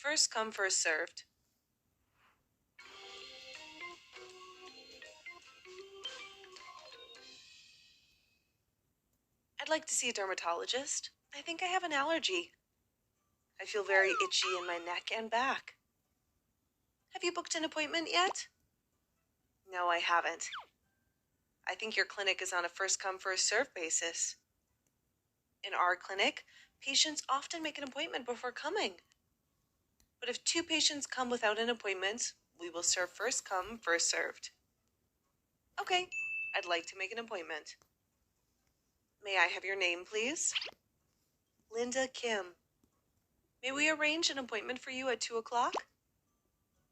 First come, first served. I'd like to see a dermatologist. I think I have an allergy. I feel very itchy in my neck and back. Have you booked an appointment yet? No, I haven't. I think your clinic is on a first come, first served basis. In our clinic, patients often make an appointment before coming. But if two patients come without an appointment, we will serve first come, first served. Okay, I'd like to make an appointment. May I have your name, please? Linda Kim. May we arrange an appointment for you at 2 o'clock?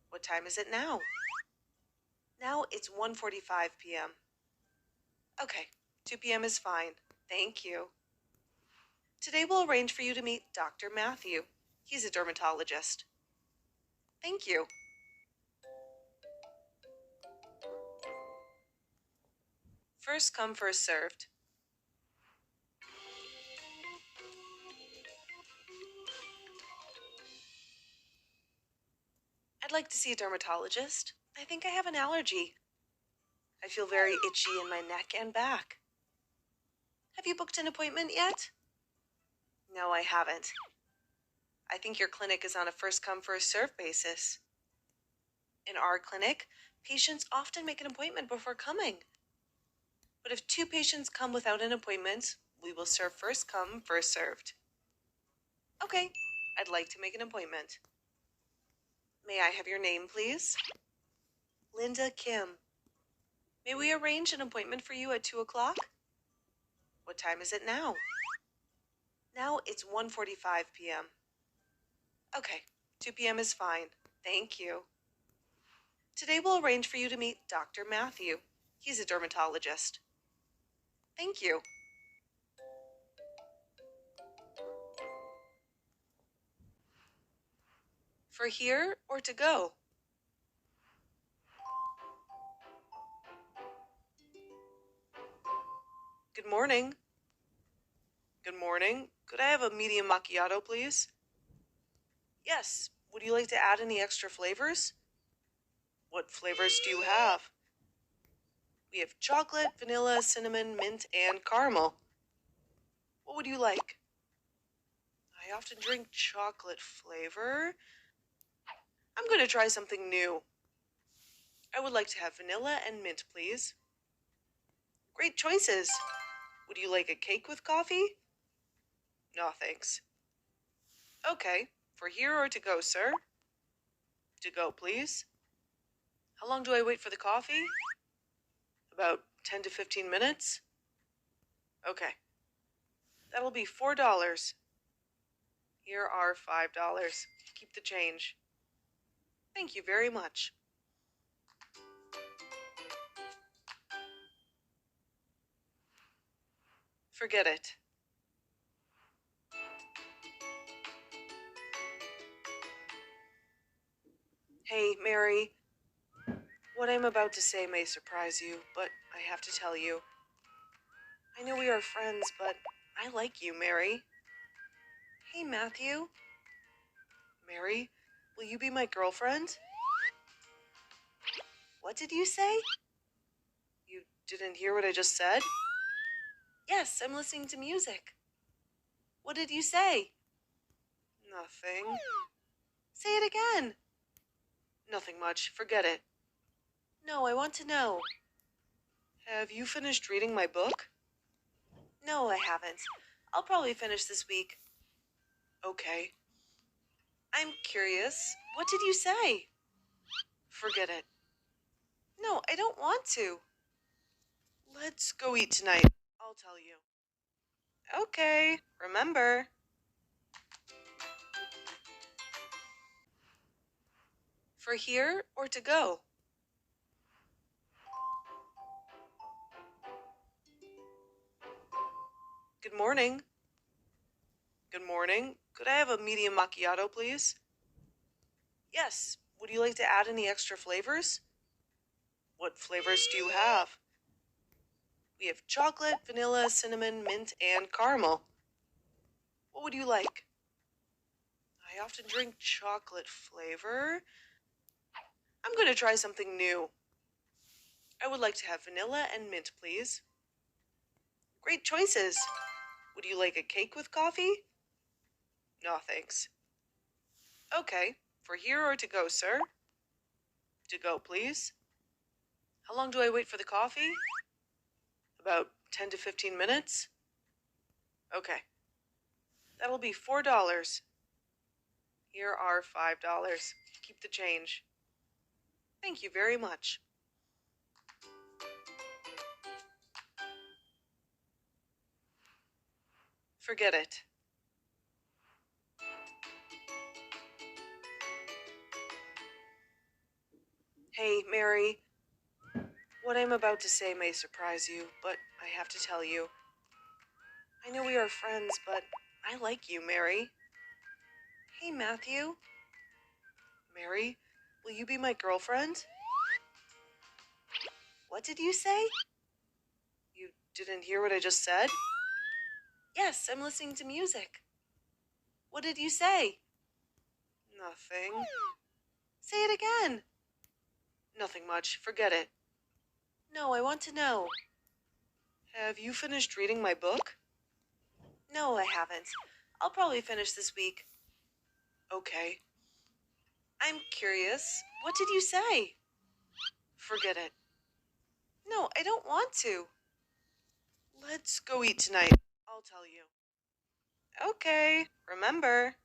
What time is it now? Now it's 1:45 p.m. Okay, 2 p.m. is fine. Thank you. Today we'll arrange for you to meet Dr. Matthew. He's a dermatologist. Thank you. First come, first served. I'd like to see a dermatologist. I think I have an allergy. I feel very itchy in my neck and back. Have you booked an appointment yet? No, I haven't. I think your clinic is on a first come, first served basis. In our clinic, patients often make an appointment before coming. But if two patients come without an appointment, we will serve first come, first served. Okay, I'd like to make an appointment. May I have your name, please? Linda Kim. May we arrange an appointment for you at 2 o'clock? What time is it now? Now it's 1:45 p.m. Okay, 2 p.m. is fine. Thank you. Today we'll arrange for you to meet Dr. Matthew. He's a dermatologist. Thank you. For here or to go? Good morning. Good morning. Could I have a medium macchiato, please? Yes. Would you like to add any extra flavors? What flavors do you have? We have chocolate, vanilla, cinnamon, mint, and caramel. What would you like? I often drink chocolate flavor. I'm going to try something new. I would like to have vanilla and mint, please. Great choices. Would you like a cake with coffee? No, thanks. Okay, for here or to go, sir? To go, please. How long do I wait for the coffee? About 10 to 15 minutes? Okay. That'll be $4. Here are $5. Keep the change. Thank you very much. Forget it. Hey, Mary. What I'm about to say may surprise you, but I have to tell you. I know we are friends, but I like you, Mary. Hey, Matthew. Mary, will you be my girlfriend? What did you say? You didn't hear what I just said? Yes, I'm listening to music. What did you say? Nothing. Say it again. Nothing much. Forget it. No, I want to know. Have you finished reading my book? No, I haven't. I'll probably finish this week. Okay. I'm curious. What did you say? Forget it. No, I don't want to. Let's go eat tonight. I'll tell you. Okay, remember. For here or to go? Good morning. Good morning. Could I have a medium macchiato, please? Yes. Would you like to add any extra flavors? What flavors do you have? We have chocolate, vanilla, cinnamon, mint, and caramel. What would you like? I often drink chocolate flavor. I'm going to try something new. I would like to have vanilla and mint, please. Great choices. Would you like a cake with coffee? No, thanks. Okay, for here or to go, sir? To go, please. How long do I wait for the coffee? About 10 to 15 minutes? Okay. That'll be $4. Here are $5. Keep the change. Thank you very much. Forget it. Hey, Mary. What I'm about to say may surprise you, but I have to tell you. I know we are friends, but I like you, Mary. Hey, Matthew. Mary, will you be my girlfriend? What did you say? You didn't hear what I just said? Yes, I'm listening to music. What did you say? Nothing. Say it again. Nothing much. Forget it. No, I want to know. Have you finished reading my book? No, I haven't. I'll probably finish this week. Okay. I'm curious. What did you say? Forget it. No, I don't want to. Let's go eat tonight. I'll tell you. Okay, remember.